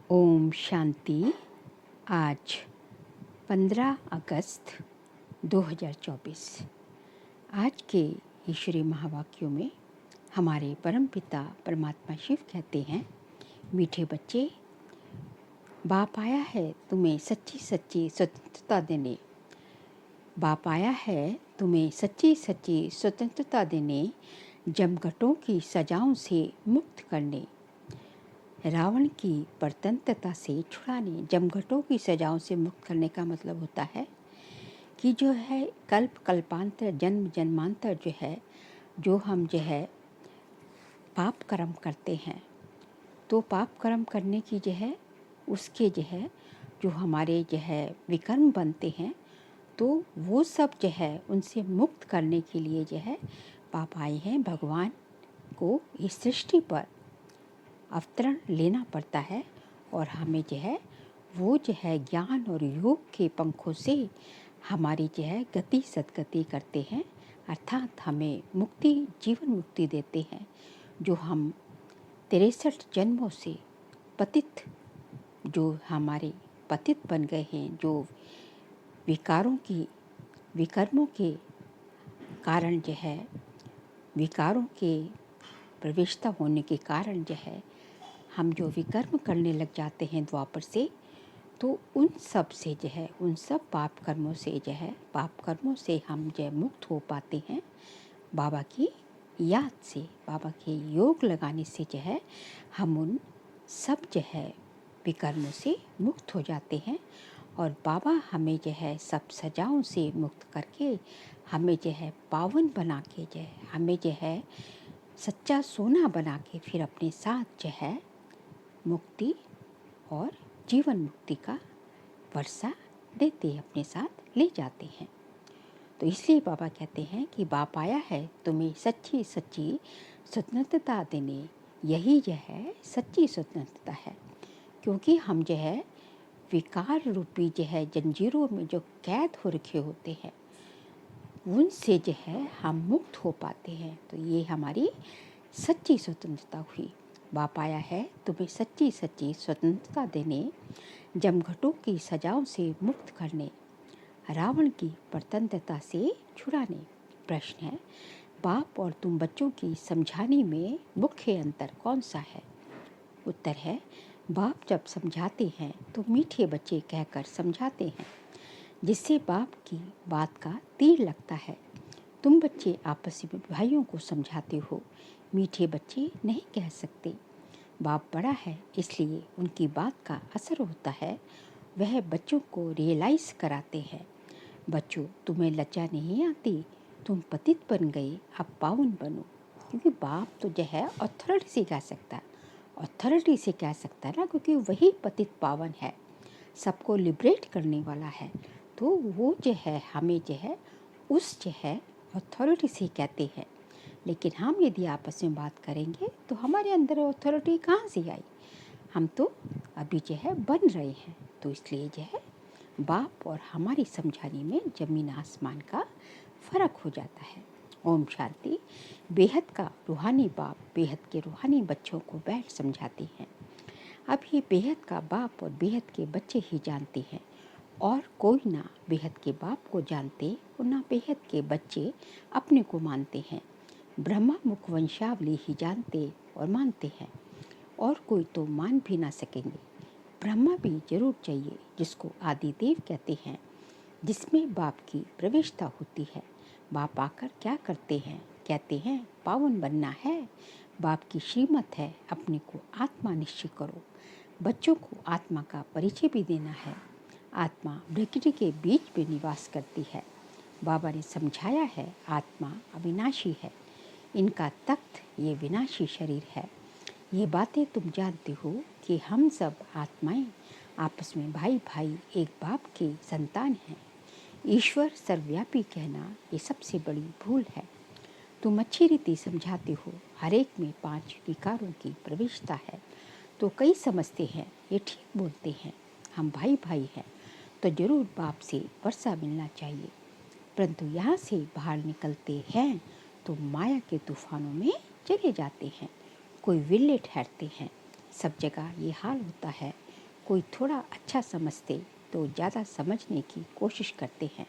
ओम शांति। आज 15 अगस्त 2024। आज के ईश्वरीय महावाक्यों में हमारे परमपिता परमात्मा शिव कहते हैं, मीठे बच्चे, बाप आया है तुम्हें सच्ची सच्ची स्वतंत्रता देने। बाप आया है तुम्हें सच्ची सच्ची स्वतंत्रता देने, जमघटों की सजाओं से मुक्त करने, रावण की परतंत्रता से छुड़ाने। जमघटों की सजाओं से मुक्त करने का मतलब होता है कि जो है कल्प कल्पांतर जन्म जन्मांतर जो है, जो हम जो है पाप कर्म करते हैं, तो पाप कर्म करने की जो है उसके जो है जो हमारे जो है विकर्म बनते हैं, तो वो सब जो है उनसे मुक्त करने के लिए जो है पाप आए हैं। भगवान को इस सृष्टि पर अवतरण लेना पड़ता है और हमें जो है वो जो है ज्ञान और योग के पंखों से हमारी जो है गति सदगति करते हैं, अर्थात हमें मुक्ति जीवन मुक्ति देते हैं। जो हम 63 जन्मों से पतित, जो हमारे पतित बन गए हैं, जो विकर्मों के कारण जो है विकारों के प्रवेशता होने के कारण जो है हम जो विकर्म करने लग जाते हैं द्वापर से, तो उन सब से जो है उन सब पाप कर्मों से हम जो है मुक्त हो पाते हैं। बाबा की याद से, बाबा के योग लगाने से जो है हम उन सब जो है विकर्मों से मुक्त हो जाते हैं और बाबा हमें जो है सब सजाओं से मुक्त करके हमें जो है पावन बना के जो है हमें जो है सच्चा सोना बना के फिर अपने साथ जो है मुक्ति और जीवन मुक्ति का वर्षा देते, अपने साथ ले जाते हैं। तो इसलिए बाबा कहते हैं कि बाप आया है तुम्हें सच्ची सच्ची स्वतंत्रता देने। यही जो है सच्ची स्वतंत्रता है, क्योंकि हम जो है विकार रूपी जो है जंजीरों में जो कैद हो रखे होते हैं, उनसे जो है हम मुक्त हो पाते हैं। तो ये हमारी सच्ची स्वतंत्रता हुई। बाप आया है तुम्हें सच्ची सच्ची स्वतंत्रता देने, जमघटों की सजाओं से मुक्त करने, रावण की परतंत्रता से छुड़ाने। प्रश्न है, बाप और तुम बच्चों की समझाने में मुख्य अंतर कौन सा है? उत्तर है, बाप जब समझाते हैं तो मीठे बच्चे कहकर समझाते हैं, जिससे बाप की बात का तीर लगता है। तुम बच्चे आपस में भाइयों को समझाते हो, मीठे बच्चे नहीं कह सकते। बाप बड़ा है इसलिए उनकी बात का असर होता है, वह बच्चों को रियलाइज़ कराते हैं। बच्चों, तुम्हें लज्जा नहीं आती? तुम पतित बन गए, अब पावन बनो। क्योंकि बाप तो जो है अथॉरिटी से कह सकता है, ना, क्योंकि वही पतित पावन है, सबको लिबरेट करने वाला है। तो वो जो है हमें जो है उस जो है अथॉरिटी से कहते हैं। लेकिन हम यदि आपस में बात करेंगे तो हमारे अंदर अथॉरिटी कहाँ से आई? हम तो अभी जो है बन रहे हैं। तो इसलिए जो है बाप और हमारी समझाने में ज़मीन आसमान का फ़र्क हो जाता है। ओम शांति। बेहद का रूहानी बाप बेहद के रूहानी बच्चों को बैठ समझाते हैं। अब ये बेहद का बाप और बेहद के बच्चे ही जानते हैं, और कोई ना बेहद के बाप को जानते और ना बेहद के बच्चे अपने को मानते हैं। ब्रह्मा मुख वंशावली ही जानते और मानते हैं, और कोई तो मान भी ना सकेंगे। ब्रह्मा भी जरूर चाहिए, जिसको आदिदेव कहते हैं, जिसमें बाप की प्रविष्टता होती है। बाप आकर क्या करते हैं? कहते हैं पावन बनना है, बाप की श्रीमत है, अपने को आत्मा निश्चय करो। बच्चों को आत्मा का परिचय भी देना है। आत्मा प्रकृति के बीच में निवास करती है। बाबा ने समझाया है आत्मा अविनाशी है, इनका तख्त ये विनाशी शरीर है। ये बातें तुम जानते हो कि हम सब आत्माएं आपस में भाई भाई एक बाप के संतान हैं। ईश्वर सर्वव्यापी कहना ये सबसे बड़ी भूल है। तुम अच्छी रीति समझाते हो, हर एक में 5 विकारों की प्रविष्टता है। तो कई समझते हैं ये ठीक बोलते हैं, हम भाई भाई हैं, तो जरूर बाप से वर्षा मिलना चाहिए। परंतु यहाँ से बाहर निकलते हैं तो माया के तूफानों में चले जाते हैं। कोई विरले ठहरते हैं। सब जगह ये हाल होता है। कोई थोड़ा अच्छा समझते तो ज़्यादा समझने की कोशिश करते हैं।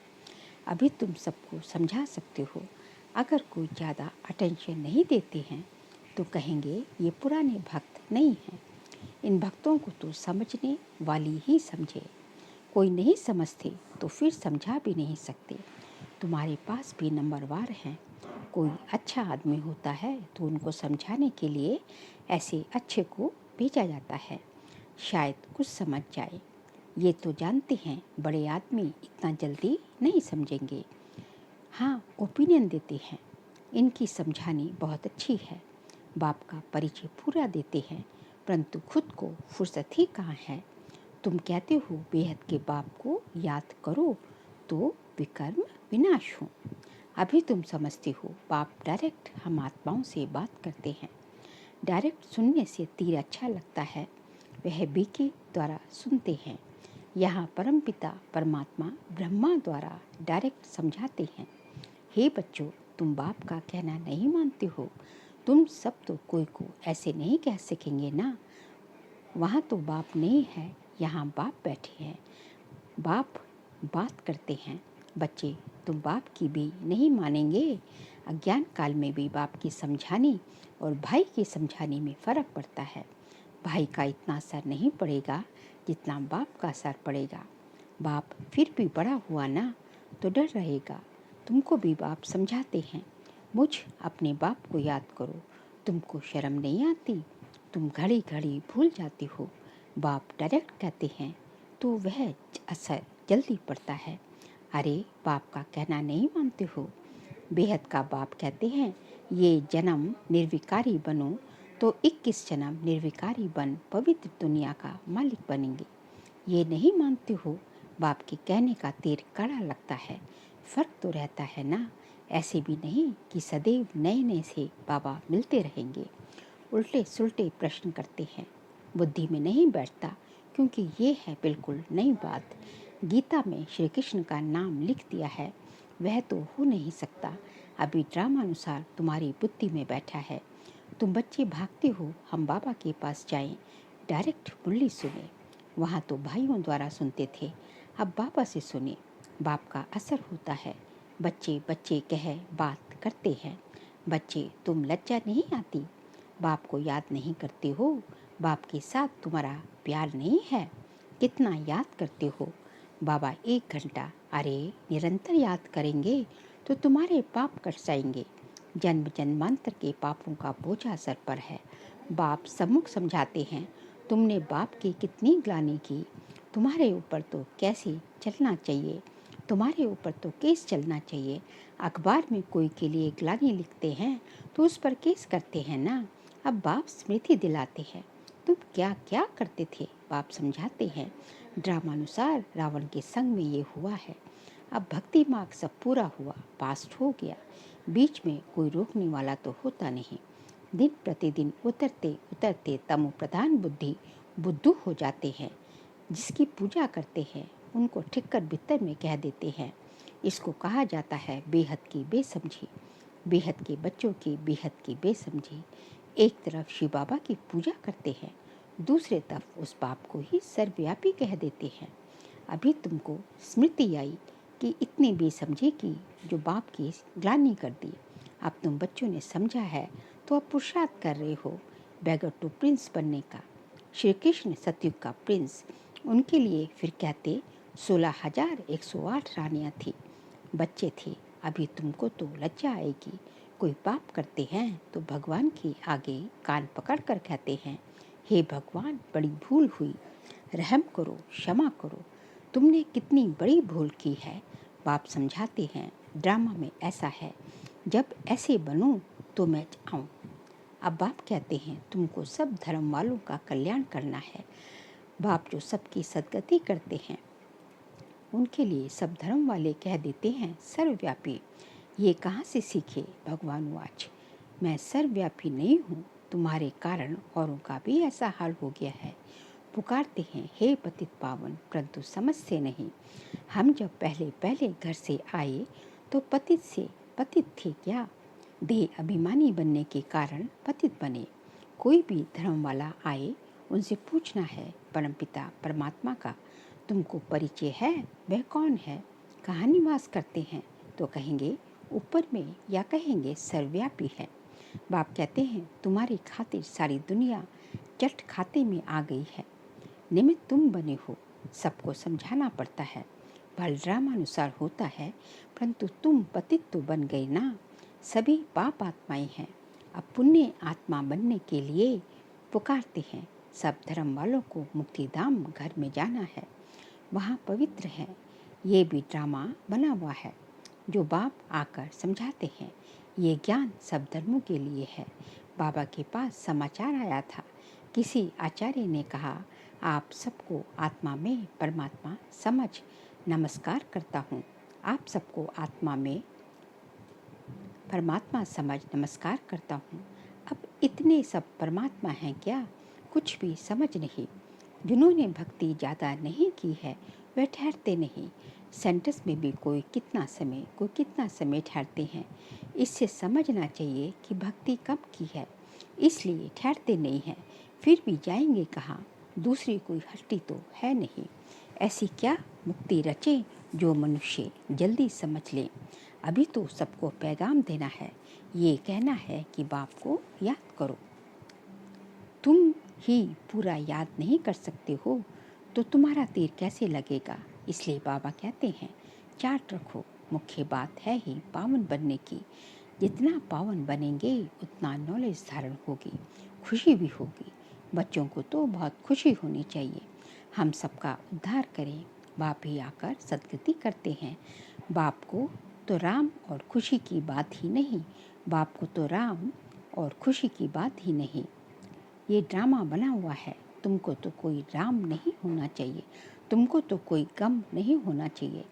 अभी तुम सबको समझा सकते हो। अगर कोई ज़्यादा अटेंशन नहीं देते हैं तो कहेंगे ये पुराने भक्त नहीं हैं। इन भक्तों को तो समझने वाली ही समझे। कोई नहीं समझते तो फिर समझा भी नहीं सकते। तुम्हारे पास भी नंबरवार हैं। कोई अच्छा आदमी होता है तो उनको समझाने के लिए ऐसे अच्छे को भेजा जाता है, शायद कुछ समझ जाए। ये तो जानते हैं बड़े आदमी इतना जल्दी नहीं समझेंगे। हाँ, ओपिनियन देते हैं। इनकी समझानी बहुत अच्छी है। बाप का परिचय पूरा देते हैं, परंतु खुद को फुर्सत ही कहाँ है। तुम कहते हो बेहद के बाप को याद करो तो विकर्म विनाश हो। अभी तुम समझते हो बाप डायरेक्ट हम आत्माओं से बात करते हैं। डायरेक्ट सुनने से तीर अच्छा लगता है। वह बीके द्वारा सुनते हैं। यहाँ परमपिता परमात्मा ब्रह्मा द्वारा डायरेक्ट समझाते हैं। हे बच्चों, तुम बाप का कहना नहीं मानते हो। तुम सब तो कोई को ऐसे नहीं कह सकेंगे ना। वहाँ तो बाप नहीं है, यहाँ बाप बैठे हैं। बाप बात करते हैं। बच्चे, तुम बाप की भी नहीं मानेंगे। अज्ञान काल में भी बाप की समझाने और भाई की समझाने में फ़र्क पड़ता है। भाई का इतना असर नहीं पड़ेगा जितना बाप का असर पड़ेगा। बाप फिर भी बड़ा हुआ ना तो डर रहेगा। तुमको भी बाप समझाते हैं, मुझ अपने बाप को याद करो। तुमको शर्म नहीं आती? तुम घड़ी घड़ी भूल जाती हो। बाप डायरेक्ट कहते हैं तो वह असर जल्दी पड़ता है। अरे, बाप का कहना नहीं मानते हो? बेहद का बाप कहते हैं ये जन्म निर्विकारी बनो तो 21 जन्म निर्विकारी बन पवित्र दुनिया का मालिक बनेंगे। ये नहीं मानते हो? बाप के कहने का तीर कड़ा लगता है। फर्क तो रहता है ना। ऐसे भी नहीं कि सदैव नए नए से बाबा मिलते रहेंगे। उल्टे सुलटे प्रश्न करते हैं, बुद्धि में नहीं बैठता, क्योंकि ये है बिल्कुल नई बात। गीता में श्री कृष्ण का नाम लिख दिया है, वह तो हो नहीं सकता। अभी ड्रामानुसार तुम्हारी बुद्धि में बैठा है। तुम बच्चे भागते हो हम बाबा के पास जाएं, डायरेक्ट मुरली सुने। वहाँ तो भाइयों द्वारा सुनते थे, अब बाबा से सुने। बाप का असर होता है। बच्चे बच्चे कह बात करते हैं। बच्चे, तुम लज्जा नहीं आती? बाप को याद नहीं करते हो? बाप के साथ तुम्हारा प्यार नहीं है? कितना याद करते हो? बाबा 1 घंटा, अरे निरंतर याद करेंगे तो तुम्हारे पाप कट जाएंगे। जन्म जन्मांतर के पापों का बोझा सर पर है। बाप सम्मुख समझाते हैं, तुमने बाप की कितनी ग्लानि की। तुम्हारे ऊपर तो कैसे चलना चाहिए, तुम्हारे ऊपर तो केस चलना चाहिए। अखबार में कोई के लिए ग्लानि लिखते हैं तो उस पर केस करते हैं ना। अब बाप स्मृति दिलाते हैं, तुम क्या क्या करते थे। बाप समझाते हैं, ड्रामानुसार रावण के संग में ये हुआ है। अब भक्ति मार्ग सब पूरा हुआ, पास्ट हो गया। बीच में कोई रोकने वाला तो होता नहीं। दिन प्रतिदिन उतरते उतरते तमो प्रधान बुद्धि बुद्धू हो जाते हैं। जिसकी पूजा करते हैं उनको ठिक्कर बित्तर में कह देते हैं। इसको कहा जाता है बेहद की बेसमझी। बेहद के बच्चों की बेहद की बेसमझी। एक तरफ शिव बाबा की पूजा करते हैं, दूसरे तरफ उस बाप को ही सर्वव्यापी कह देते हैं। अभी तुमको स्मृति आई कि इतनी बेसमझी की जो बाप की ग्लानि कर दी। अब तुम बच्चों ने समझा है तो अब पुरुषार्थ कर रहे हो बैगर टू प्रिंस बनने का। श्री कृष्ण सतयुग का प्रिंस, उनके लिए फिर कहते 16,108 रानियाँ थी। बच्चे थे। अभी तुमको तो लज्जा आएगी। कोई पाप करते हैं तो भगवान के आगे कान पकड़कर कहते हैं, हे भगवान, बड़ी भूल हुई, रहम करो, क्षमा करो। तुमने कितनी बड़ी भूल की है। बाप समझाते हैं, ड्रामा में ऐसा है, जब ऐसे बनूं तो मैं आऊं। अब बाप कहते हैं, तुमको सब धर्म वालों का कल्याण करना है। बाप जो सबकी सदगति करते हैं उनके लिए सब धर्म वाले कह देते हैं सर्वव्यापी। ये कहाँ से सीखे? भगवान वाच, मैं सर्वव्यापी नहीं हूँ, तुम्हारे कारण औरों का भी ऐसा हाल हो गया है। पुकारते हैं, हे पतित पावन, परंतु समझते नहीं। हम जब पहले पहले घर से आए तो पतित से पतित थे क्या? देह अभिमानी बनने के कारण पतित बने। कोई भी धर्म वाला आए उनसे पूछना है परमपिता परमात्मा का तुमको परिचय है, वह कौन है, कहाँ निवास करते हैं, तो कहेंगे ऊपर में, या कहेंगे सर्वव्यापी है। बाप कहते हैं तुम्हारी खातिर सारी दुनिया चट खाते में आ गई है, निमित्त तुम बने हो, सबको समझाना पड़ता है, बलरामानुसार होता है, परंतु तुम पतित तो बन गए ना, सभी पाप आत्माएं हैं, अब पुण्य आत्मा बनने के लिए पुकारते हैं। सब धर्म वालों को मुक्तिधाम घर में जाना है, वहाँ पवित्र है, ये भी ड्रामा बना हुआ है जो बाप आकर समझाते हैं। ये ज्ञान सब धर्मों के लिए है। बाबा के पास समाचार आया था, किसी आचार्य ने कहा आप सबको आत्मा में परमात्मा समझ नमस्कार करता हूँ, आप सबको आत्मा में परमात्मा समझ नमस्कार करता हूँ। अब इतने सब परमात्मा हैं क्या, कुछ भी समझ नहीं। जिन्होंने भक्ति ज़्यादा नहीं की है वे ठहरते नहीं। सेंटेंस में भी कोई कितना समय ठहरते हैं। इससे समझना चाहिए कि भक्ति कब की है, इसलिए ठहरते नहीं हैं। फिर भी जाएंगे कहाँ, दूसरी कोई हस्ती तो है नहीं। ऐसी क्या मुक्ति रचे जो मनुष्य जल्दी समझ ले। अभी तो सबको पैगाम देना है, ये कहना है कि बाप को याद करो। तुम ही पूरा याद नहीं कर सकते हो तो तुम्हारा तीर कैसे लगेगा। इसलिए बाबा कहते हैं चार्ट रखो, मुख्य बात है ही पावन बनने की। जितना पावन बनेंगे उतना नॉलेज धारण होगी, खुशी भी होगी। बच्चों को तो बहुत खुशी होनी चाहिए, हम सबका उद्धार करें। बाप ही आकर सदगति करते हैं। बाप को तो राम और खुशी की बात ही नहीं, बाप को तो राम और खुशी की बात ही नहीं। ये ड्रामा बना हुआ है। तुमको तो कोई राम नहीं होना चाहिए, तुमको तो कोई गम नहीं होना चाहिए।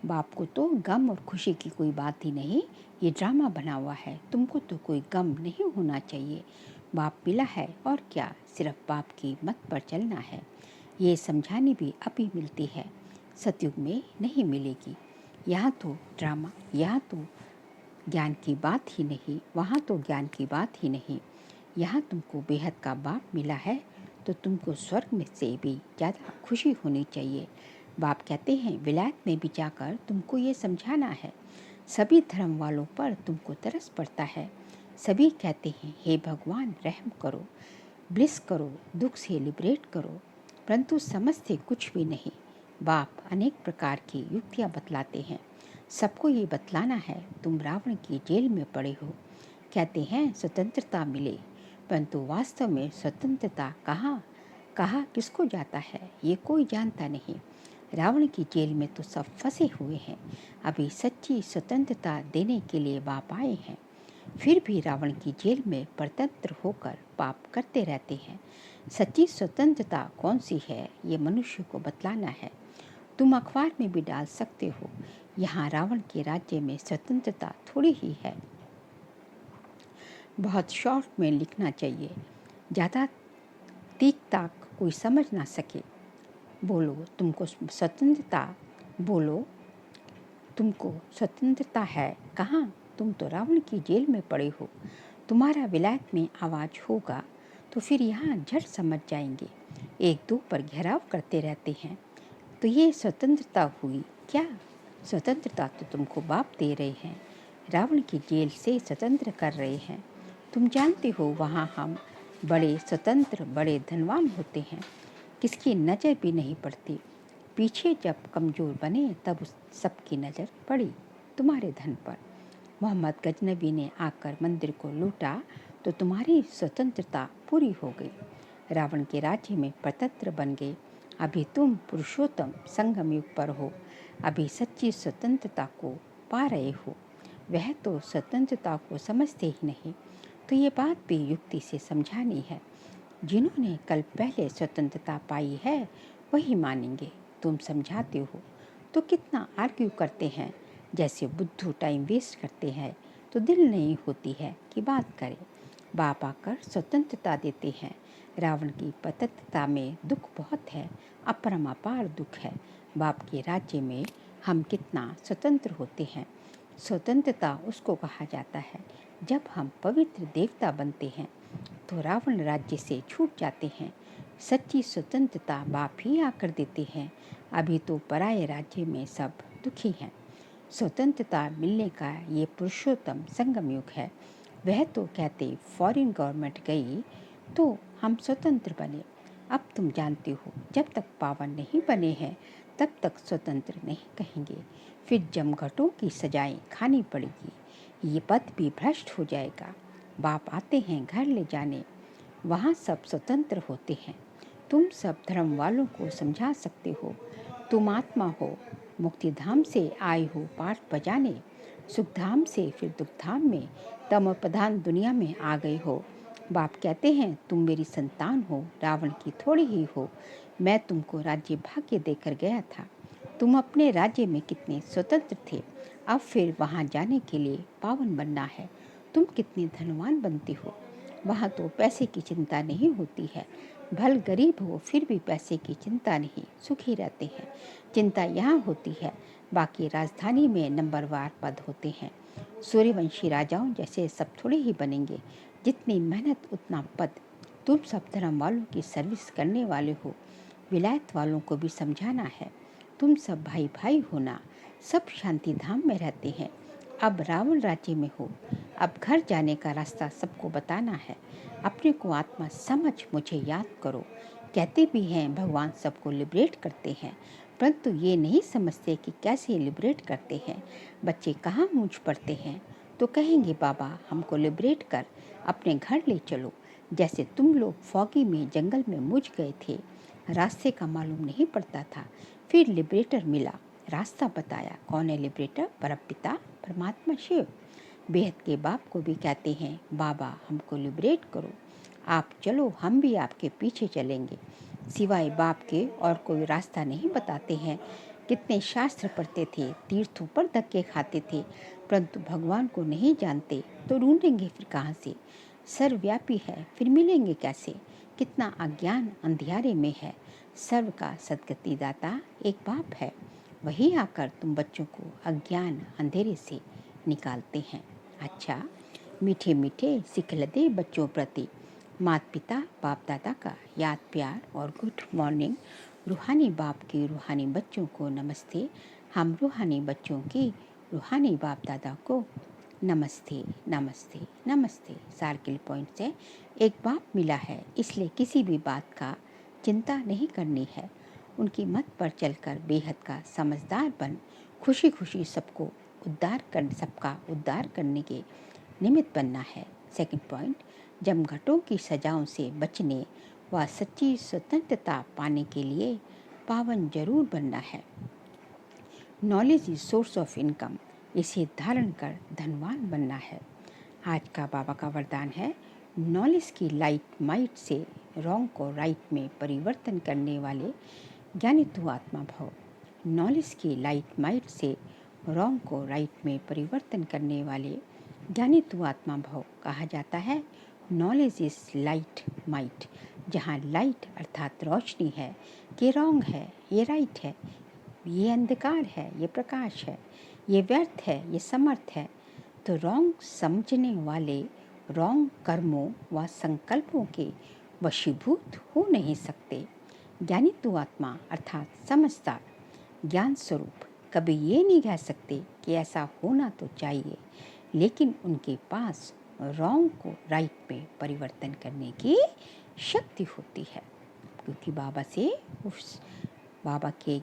बाप को तो गम और खुशी की कोई बात ही नहीं, ये ड्रामा बना हुआ है। तुमको तो कोई गम नहीं होना चाहिए। बाप मिला है और क्या, सिर्फ बाप की मत पर चलना है। ये समझाने भी अभी मिलती है, सतयुग में नहीं मिलेगी। यहाँ तो ड्रामा, यहाँ तो ज्ञान की बात ही नहीं, वहाँ तो ज्ञान की बात ही नहीं। यहाँ तुमको बेहद का बाप मिला है तो तुमको स्वर्ग में से भी ज़्यादा खुशी होनी चाहिए। बाप कहते हैं विलायत में भी जाकर तुमको ये समझाना है। सभी धर्म वालों पर तुमको तरस पड़ता है। सभी कहते हैं हे भगवान रहम करो, ब्लिस करो, दुख से लिबरेट करो, परंतु समझते कुछ भी नहीं। बाप अनेक प्रकार की युक्तियाँ बतलाते हैं, सबको ये बतलाना है तुम रावण की जेल में पड़े हो। कहते हैं स्वतंत्रता मिले, परंतु वास्तव में स्वतंत्रता कहाँ किसको जाता है ये कोई जानता नहीं। रावण की जेल में तो सब फंसे हुए हैं। अभी सच्ची स्वतंत्रता देने के लिए बाप आए हैं, फिर भी रावण की जेल में परतंत्र होकर पाप करते रहते हैं। सच्ची स्वतंत्रता कौन सी है ये मनुष्य को बतलाना है। तुम अखबार में भी डाल सकते हो, यहाँ रावण के राज्य में स्वतंत्रता थोड़ी ही है। बहुत शॉर्ट में लिखना चाहिए, ज़्यादा तीक ताक कोई समझ ना सके। बोलो तुमको स्वतंत्रता, बोलो तुमको स्वतंत्रता है कहाँ, तुम तो रावण की जेल में पड़े हो। तुम्हारा विलायत में आवाज़ होगा तो फिर यहाँ झट समझ जाएंगे। एक दो पर घेराव करते रहते हैं तो ये स्वतंत्रता हुई क्या। स्वतंत्रता तो तुमको बाप दे रहे हैं, रावण की जेल से स्वतंत्र कर रहे हैं। तुम जानते हो वहाँ हम बड़े स्वतंत्र, बड़े धनवान होते हैं, किसकी नज़र भी नहीं पड़ती। पीछे जब कमज़ोर बने तब उस सबकी नज़र पड़ी तुम्हारे धन पर। मोहम्मद गजनबी ने आकर मंदिर को लूटा तो तुम्हारी स्वतंत्रता पूरी हो गई, रावण के राज्य में परतंत्र बन गए। अभी तुम पुरुषोत्तम संगम युग पर हो, अभी सच्ची स्वतंत्रता को पा रहे हो। वह तो स्वतंत्रता को समझते ही नहीं, तो ये बात भी युक्ति से समझानी है। जिन्होंने कल पहले स्वतंत्रता पाई है वही मानेंगे। तुम समझाते हो तो कितना आर्ग्यू करते हैं, जैसे बुद्धू टाइम वेस्ट करते हैं तो दिल नहीं होती है कि बात करें। बाप आकर स्वतंत्रता देते हैं। रावण की पतितता में दुख बहुत है, अपरमापार दुख है। बाप के राज्य में हम कितना स्वतंत्र होते हैं। स्वतंत्रता उसको कहा जाता है जब हम पवित्र देवता बनते हैं। तो रावण राज्य से छूट जाते हैं। सच्ची स्वतंत्रता बाप ही आकर देते हैं। अभी तो पराये राज्य में सब दुखी हैं। स्वतंत्रता मिलने का ये पुरुषोत्तम संगम युग है। वह तो कहते फॉरेन गवर्नमेंट गई तो हम स्वतंत्र बने। अब तुम जानते हो जब तक पावन नहीं बने हैं तब तक स्वतंत्र नहीं कहेंगे। फिर जमघटों की सजाएं खानी पड़ेगी। ये पद भी भ्रष्ट हो जाएगा। बाप आते हैं घर ले जाने, वहाँ सब स्वतंत्र होते हैं। तुम सब धर्म वालों को समझा सकते हो। तुम आत्मा हो, मुक्ति धाम से आए हो पाठ बजाने। सुख धाम से फिर दुख धाम में तम प्रधान दुनिया में आ गए हो। बाप कहते हैं तुम मेरी संतान हो, रावण की थोड़ी ही हो। मैं तुमको राज्य भाग्य देकर गया था। तुम अपने राज्य में कितने स्वतंत्र थे। अब फिर वहाँ जाने के लिए पावन बनना है। तुम कितने धनवान बनते हो। वहाँ तो पैसे की चिंता नहीं होती है। भल गरीब हो फिर भी पैसे की चिंता नहीं, सुखी रहते हैं। चिंता यहाँ होती है। बाकी राजधानी में नंबरवार पद होते हैं। सूर्यवंशी राजाओं जैसे सब थोड़े ही बनेंगे। जितनी मेहनत उतना पद। तुम सब धर्म वालों की सर्विस करने वाले हो। विलायत वालों को भी समझाना है। तुम सब भाई भाई होना। सब शांति धाम में रहते हैं। अब रावण राज्य में हो। अब घर जाने का रास्ता सबको बताना है। अपने को आत्मा समझ मुझे याद करो। कहते भी हैं भगवान सबको लिबरेट करते हैं, परंतु ये नहीं समझते कि कैसे लिबरेट करते हैं। बच्चे कहाँ मूंछ पड़ते हैं तो कहेंगे बाबा हमको लिबरेट कर अपने घर ले चलो। जैसे तुम लोग फॉगी में जंगल में मुझ गए थे, रास्ते का मालूम नहीं पड़ता था, फिर लिबरेटर मिला, रास्ता बताया। कौन है लिबरेटर? परमपिता परमात्मा शिव। बेहद के बाप को भी कहते हैं बाबा हमको लिबरेट करो, आप चलो हम भी आपके पीछे चलेंगे। सिवाय बाप के और कोई रास्ता नहीं बताते हैं। कितने शास्त्र पढ़ते थे, तीर्थों पर धक्के खाते थे, परंतु भगवान को नहीं जानते तो ढूंढेंगे फिर कहाँ से। सर्वव्यापी है फिर मिलेंगे कैसे। कितना अज्ञान अंधियारे में है। सर्व का सदगति दाता एक बाप है। वही आकर तुम बच्चों को अज्ञान अंधेरे से निकालते हैं। अच्छा, मीठे मीठे सिखलते बच्चों प्रति माता पिता बाप दादा का याद प्यार और गुड मॉर्निंग। रूहानी बाप के रूहानी बच्चों को नमस्ते। हम रूहानी बच्चों की रूहानी बाप दादा को नमस्ते नमस्ते नमस्ते। सार्किल पॉइंट से एक बाप मिला है, इसलिए किसी भी बात का चिंता नहीं करनी है। उनकी मत पर चलकर बेहद का समझदार बन खुशी खुशी सबका उद्धार करने के निमित्त बनना है। सेकंड पॉइंट, जमघटों की सजाओं से बचने व सच्ची स्वतंत्रता पाने के लिए पावन जरूर बनना है। Knowledge is source of income, इसे धारण कर धनवान बनना है। आज का बाबा का वरदान है, नॉलेज की लाइट माइट से रॉन्ग को राइट में परिवर्तन करने वाले ज्ञानी तू आत्मा भव। नॉलेज की लाइट माइट से रॉन्ग को राइट में परिवर्तन करने वाले ज्ञानी तू आत्मा भव कहा जाता है। नॉलेज इज लाइट माइट, जहाँ लाइट अर्थात रोशनी है कि रॉन्ग है ये राइट है, ये अंधकार है ये प्रकाश है, ये व्यर्थ है ये समर्थ है। तो रॉन्ग समझने वाले रॉन्ग कर्मों व संकल्पों के वशीभूत हो नहीं सकते। ज्ञानी तू आत्मा अर्थात समझदार ज्ञान स्वरूप कभी ये नहीं कह सकते कि ऐसा होना तो चाहिए, लेकिन उनके पास रॉन्ग को राइट में परिवर्तन करने की शक्ति होती है, क्योंकि बाबा के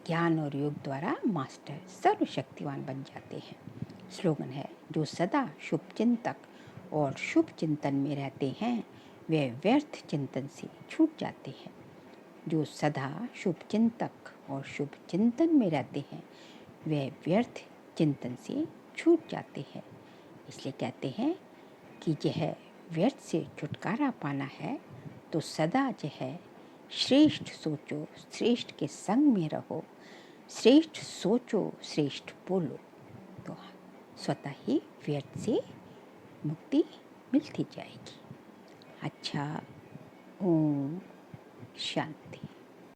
ज्ञान और योग द्वारा मास्टर सर्वशक्तिवान बन जाते हैं। स्लोगन है, जो सदा शुभ चिंतक और शुभ चिंतन में रहते हैं वे व्यर्थ चिंतन से छूट जाते हैं। जो सदा शुभ चिंतक और शुभ चिंतन में रहते हैं वे व्यर्थ चिंतन से छूट जाते हैं। इसलिए कहते हैं कि यह व्यर्थ से छुटकारा पाना है तो सदा यह श्रेष्ठ सोचो, श्रेष्ठ के संग में रहो, श्रेष्ठ सोचो, श्रेष्ठ बोलो, तो स्वतः ही व्यर्थ से मुक्ति मिलती जाएगी। अच्छा, ओम शांति।